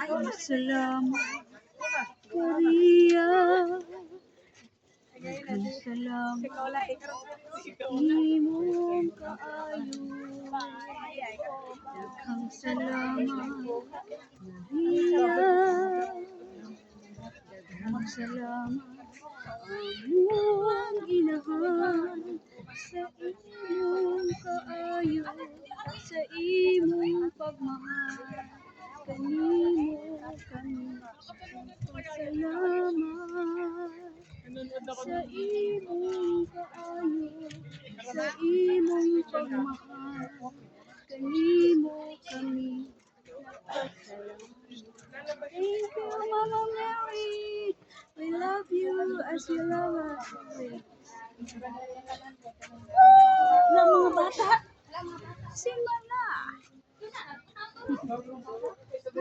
Salamat, Maria. Daghang salamat imong kaayo. Daghang salamat, Maria. Daghang salamat among inahan sa imong kaayo, sa imong pagmahal. Kanimo kami salamat sa imong kaayo, sa imong pagmahal. Kanimo kami nagpasalamat. Thank you, Mama Mary. We love you as you love us. Na mga bata, sing na.